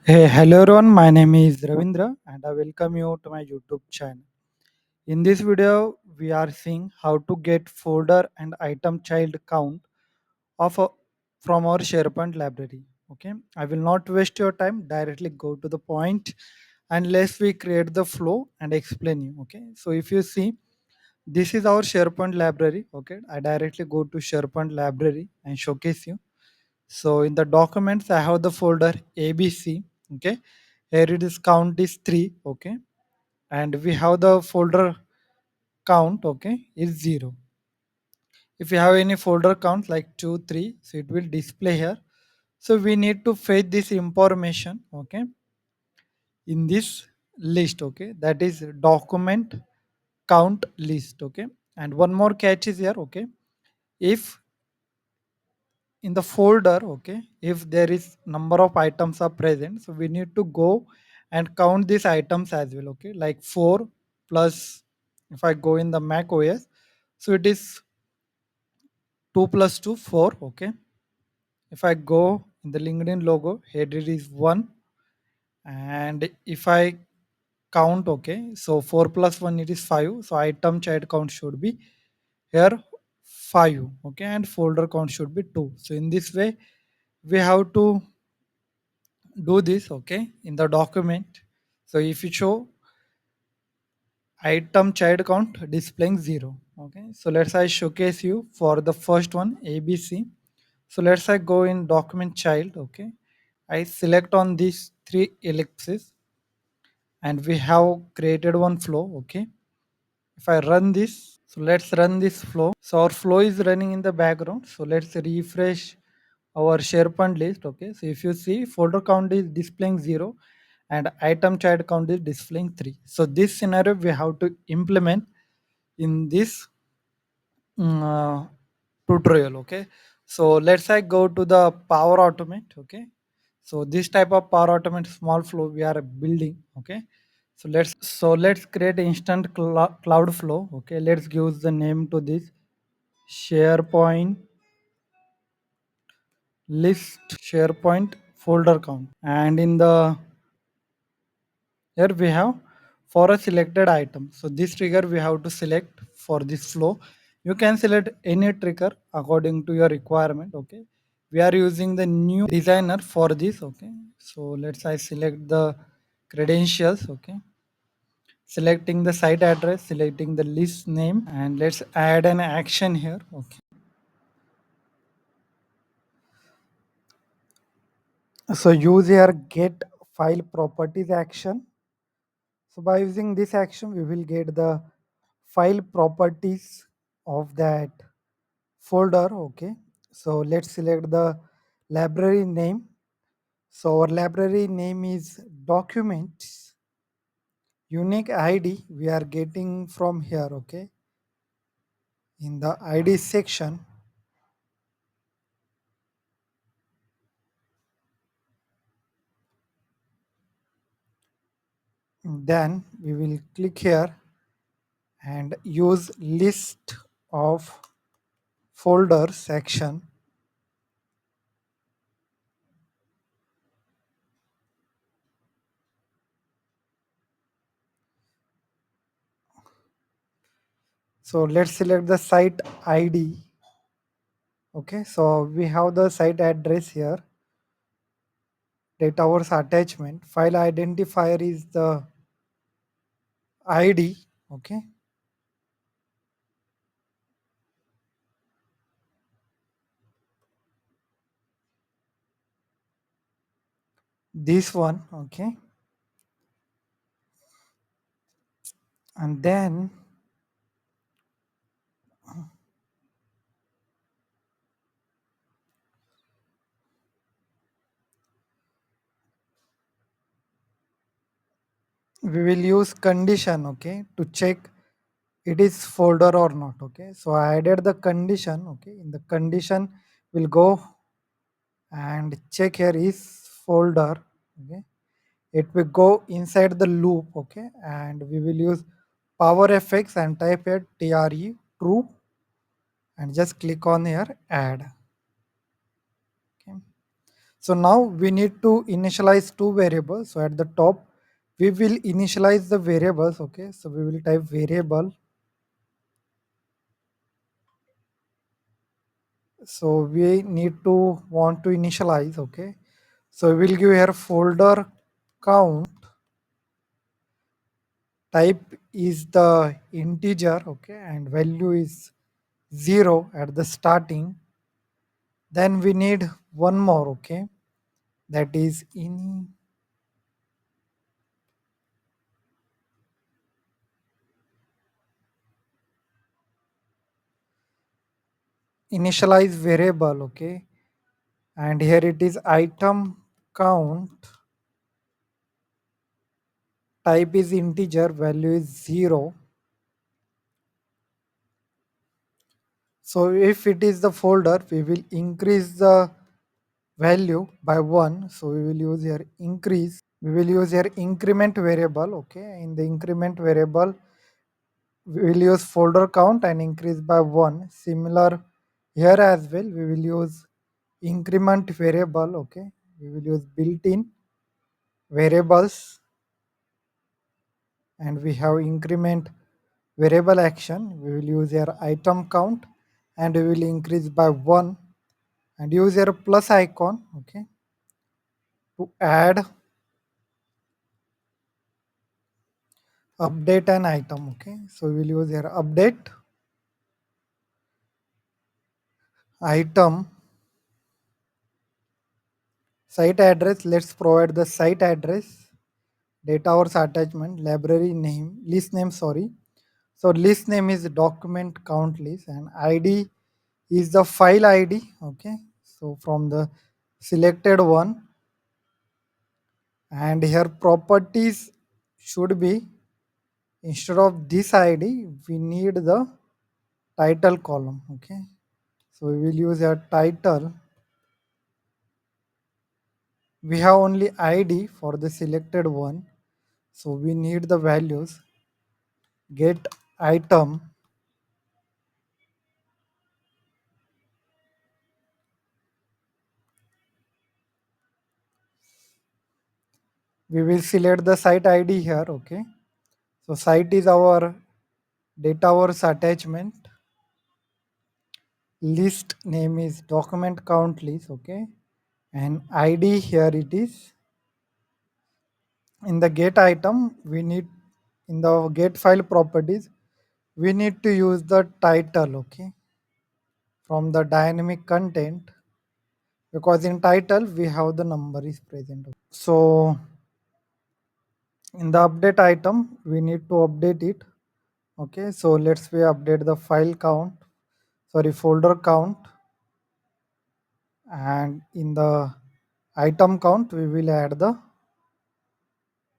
Hey, hello everyone. My name is Ravindra and I welcome you to my YouTube channel. In this video, we are seeing how to get folder and item child count of a, from our SharePoint library. Okay, I will not waste your time. Directly go to the point, unless we create the flow and explain you. Okay, so if you see, this is our SharePoint library. Okay, I directly go to SharePoint library and showcase you. So in the documents, I have the folder ABC. Okay, here it is count is 3. Okay, and we have the folder count. Okay, is 0. If you have any folder count like 2, 3, so it will display here. So we need to fetch this information. Okay, in this list. Okay, that is document count list. Okay, and one more catch is here. Okay, if in the folder, okay, if there is number of items are present, so we need to go and count these items as well. Okay, like 4 plus, if I go in the Mac OS, so it is 2 plus 2 4. Okay, if I go in the LinkedIn logo, here it is 1. And if I count, okay, so 4 plus 1 it is 5, so item child count should be here 5. Okay, and folder count should be 2. So in this way we have to do this. Okay, in the document, so if you show item child count displaying 0. Okay, so let's I showcase you for the first one ABC. So let's I go in document child. Okay, I select on these 3 ellipses and we have created one flow. Okay, if I run this, so let's run this flow. So our flow is running in the background. So let's refresh our SharePoint list. Okay, so if you see, folder count is displaying 0 and item child count is displaying 3. So this scenario we have to implement in this tutorial. Okay, so let's say go to the Power Automate. Okay, so this type of Power Automate small flow we are building. Okay, so let's create instant cloud flow. Okay, let's give the name to this SharePoint list, SharePoint folder count. And in the here we have for a selected item. So this trigger we have to select for this flow. You can select any trigger according to your requirement. Okay, we are using the new designer for this. Okay, so let's I select the credentials. Okay, selecting the site address, selecting the list name, and let's add an action here. Okay, so use here get file properties action. So by using this action, we will get the file properties of that folder. Okay, so let's select the library name. So our library name is documents. Unique ID we are getting from here. Okay, in the ID section, then we will click here and use list of folders section. So let's select the site ID. Okay, so we have the site address here, data hours attachment, file identifier is the ID. Okay, this one. Okay, and then we will use condition. Okay, to check it is folder or not. Okay, so I added the condition. Okay, in the condition we'll go and check here is folder. Okay, it will go inside the loop. Okay, and we will use power fx and type here tre true and just click on here add. Okay, So now we need to initialize two variables. So at the top we will initialize the variables. Okay, so we will type variable. So we need to want to initialize. Okay, so we will give here folder count, type is the integer, okay, and value is 0 at the starting. Then we need one more, okay, that is initialize variable, okay, and here it is item count, type is integer, value is 0. So if it is the folder, we will increase the value by 1. So we will use here increase. We will use here increment variable. Okay, in the increment variable we will use folder count and increase by 1. Similar here as well, we will use increment variable. Okay, we will use built-in variables, and we have increment variable action. We will use here item count and we will increase by 1, and use here plus icon, okay, to add update an item. Okay, so we will use here update item site address. Let's provide the site address, data source attachment, library name, list name, sorry. So list name is document count list, and id is the file id. Okay, so from the selected one, and here properties should be, instead of this id we need the title column. Okay, so we will use a title. We have only id for the selected one, so we need the values get item. We will select the site id here. Okay, so site is our data source attachment, list name is document count list. Okay, and id here it is. In the get item we need, in the get file properties we need to use the title. Okay, from the dynamic content, because in title we have the number is present. So in the update item we need to update it. Okay, so let's we update the file count, sorry, folder count, and in the item count we will add the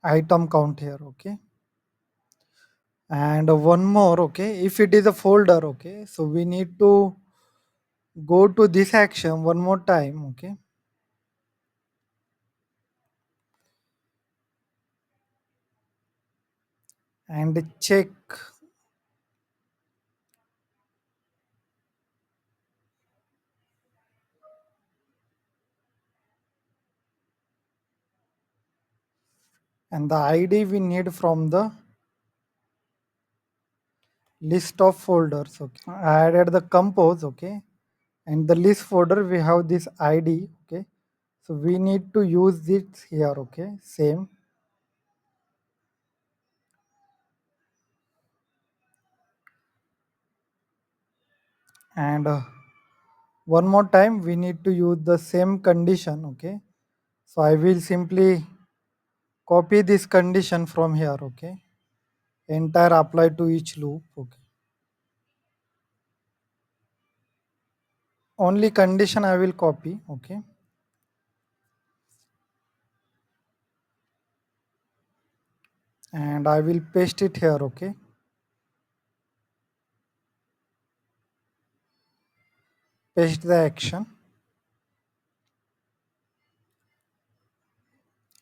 item count here. Okay, and one more, okay, if it is a folder, okay, so we need to go to this action one more time. Okay, and check, and the id we need from the list of folders. Okay, I added the compose. Okay, and the list folder we have this id. Okay, so we need to use this here. Okay, same, and one more time we need to use the same condition. Okay, so I will simply copy this condition from here. Okay, entire apply to each loop. Okay, only condition I will copy. Okay, and I will paste it here. Okay, paste the action,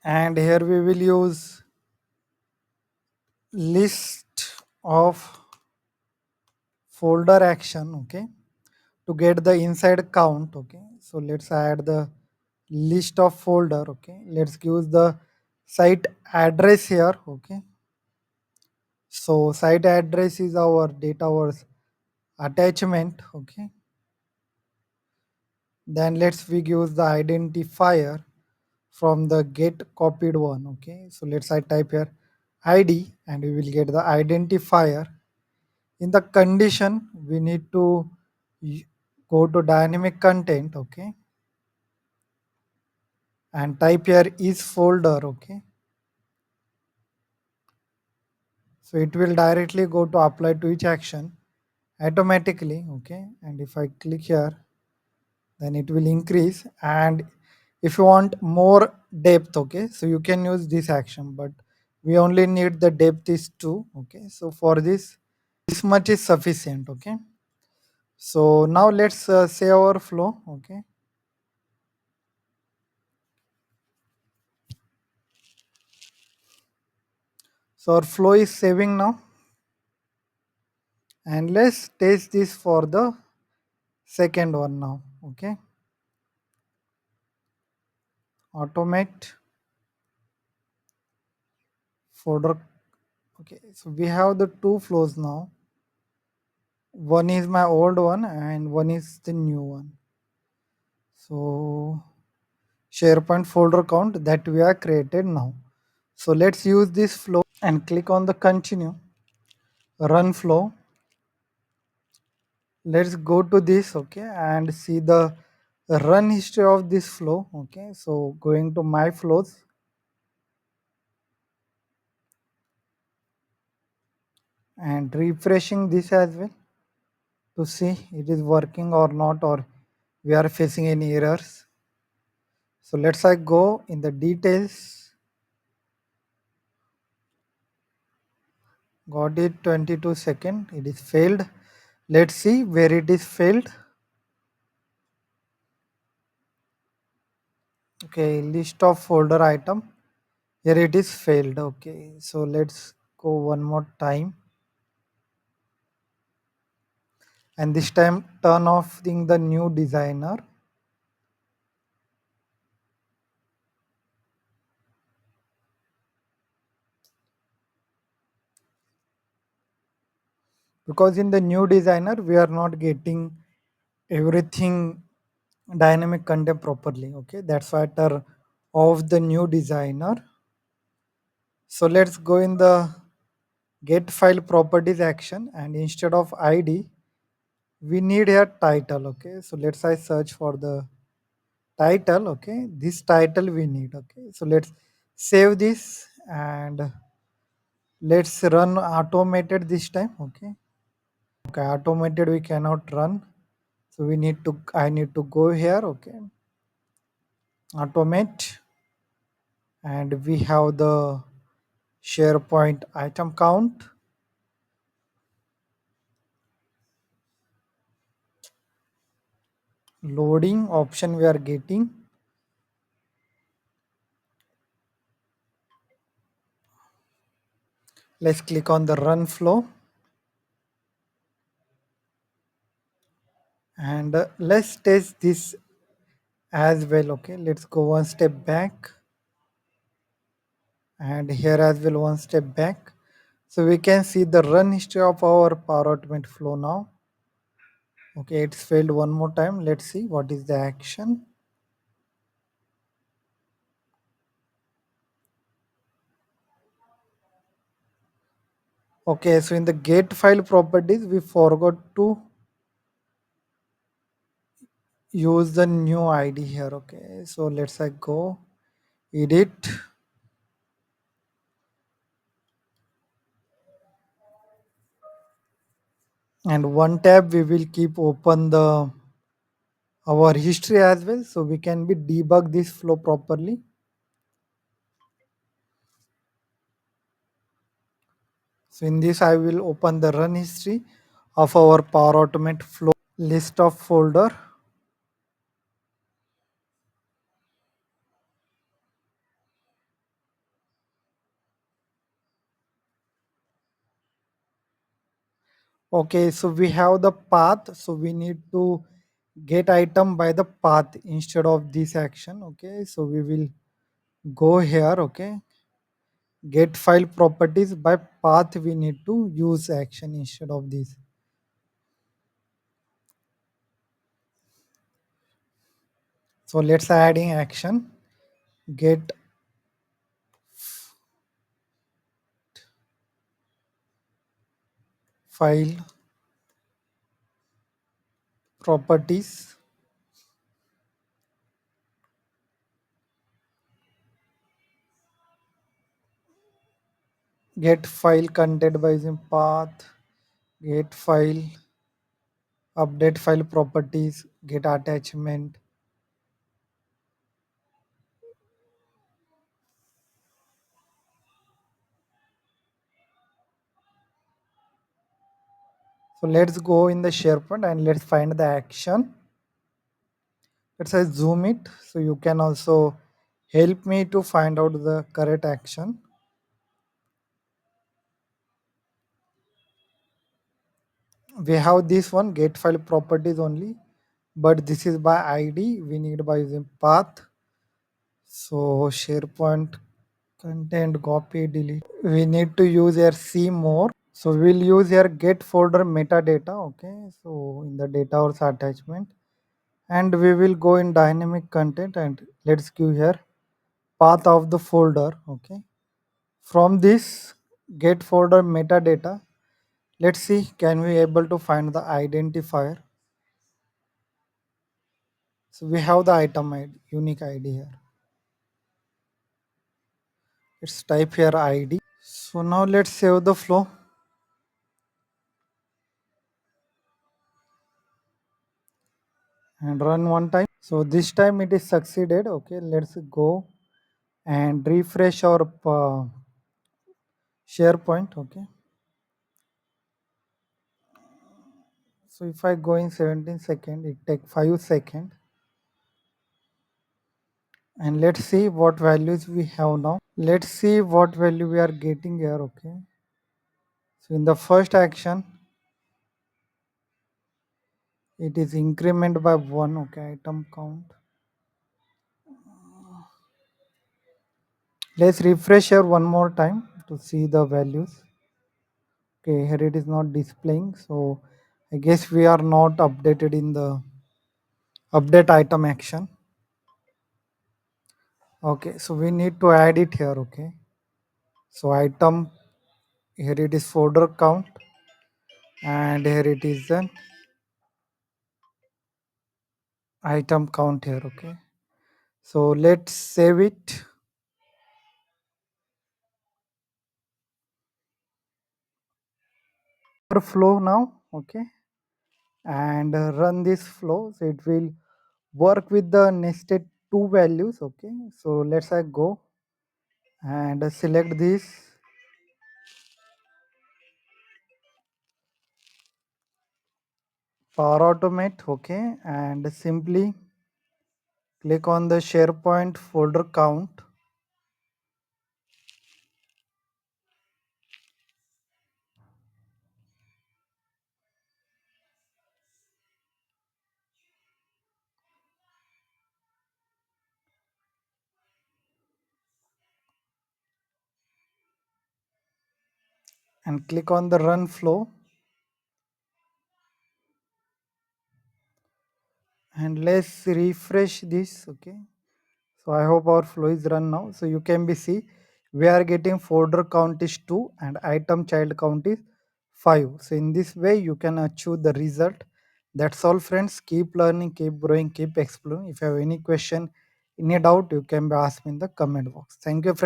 and here we will use list of folder action. Okay, to get the inside count. Okay, so let's add the list of folder. Okay, let's use the site address here. Okay, so site address is our data was attachment. Okay, then let's we use the identifier from the get copied one. Okay, so let's I type here id and we will get the identifier. In the condition we need to y- go to dynamic content. Okay, and type here is folder. Okay, so it will directly go to apply to each action automatically. Okay, and if I click here, then it will increase. And if you want more depth, okay, so you can use this action, but we only need the depth is 2. Okay, so for this much is sufficient. Okay, so now let's save our flow. Okay, so our flow is saving now, and let's test this for the second one now. Okay, automate folder. Okay, so we have the two flows now. One is my old one and one is the new one. So SharePoint folder count that we are created now. So let's use this flow and click on the continue, run flow. Let's go to this. Okay, and see the run history of this flow. Okay, so going to my flows and refreshing this as well to see it is working or not, or we are facing any errors. So let's I go in the details. Got it, 22 second. It is failed. Let's see where it is failed. Okay, list of folder item. Here it is failed. Okay, so let's go one more time. And this time turn off the new designer. Because in the new designer, we are not getting everything dynamic content properly. Okay, that's why I turn off the new designer. So let's go in the get file properties action, and instead of id we need a title. Okay, so let's I search for the title. Okay, this title we need. Okay, so let's save this and let's run automated this time. Okay, okay, automated we cannot run, so we need to I need to go here. Okay, automate, and we have the SharePoint item count, loading option we are getting. Let's click on the run flow, and let's test this as well. Okay, let's go one step back, and here as well one step back, so we can see the run history of our Power Automate flow now. Okay, it's failed one more time. Let's see what is the action. Okay, so in the get file properties we forgot to use the new id here. Okay, so let's go edit, and one tab we will keep open the our history as well, so we can be debug this flow properly. So in this I will open the run history of our Power Automate flow, list of folder. Okay, so we have the path, so we need to get item by the path instead of this action. Okay, so we will go here. Okay, get file properties by path, we need to use action instead of this. So let's adding action, get file properties, get file content by using path, get file, update file properties, get attachment. So let's go in the SharePoint and let's find the action. Let's say zoom it so you can also help me to find out the correct action. We have this one, get file properties only, but this is by id, we need by using path. So SharePoint content copy delete, we need to use here see more. So we'll use here get folder metadata. Okay, so in the data or attachment, and we will go in dynamic content and let's give here path of the folder. Okay, from this get folder metadata, let's see can we able to find the identifier. So we have the item ID, unique ID here. Let's type here ID. So now let's save the flow and run one time. So this time it is succeeded. Okay, let's go and refresh our SharePoint. Okay, so if I go in 17 seconds, it take 5 seconds. And let's see what values we have now. Let's see what value we are getting here. Okay, so in the first action, it is increment by 1. Okay, item count. Let's refresh here one more time to see the values. Okay, here it is not displaying, so I guess we are not updated in the update item action. Okay, so we need to add it here. Okay, so item, here it is folder count, and here it is an item count here. Okay, so let's save it. Flow now. Okay, and run this flow, so it will work with the nested two values. Okay, so let's go and select this power automate. Okay, and simply click on the SharePoint folder count, and click on the run flow, and let's refresh this. Okay, so I hope our flow is run now. So you can be see we are getting folder count is 2 and item child count is 5. So in this way you can achieve the result. That's all friends. Keep learning, keep growing, keep exploring. If you have any question, any doubt, you can be asked me in the comment box. Thank you friends.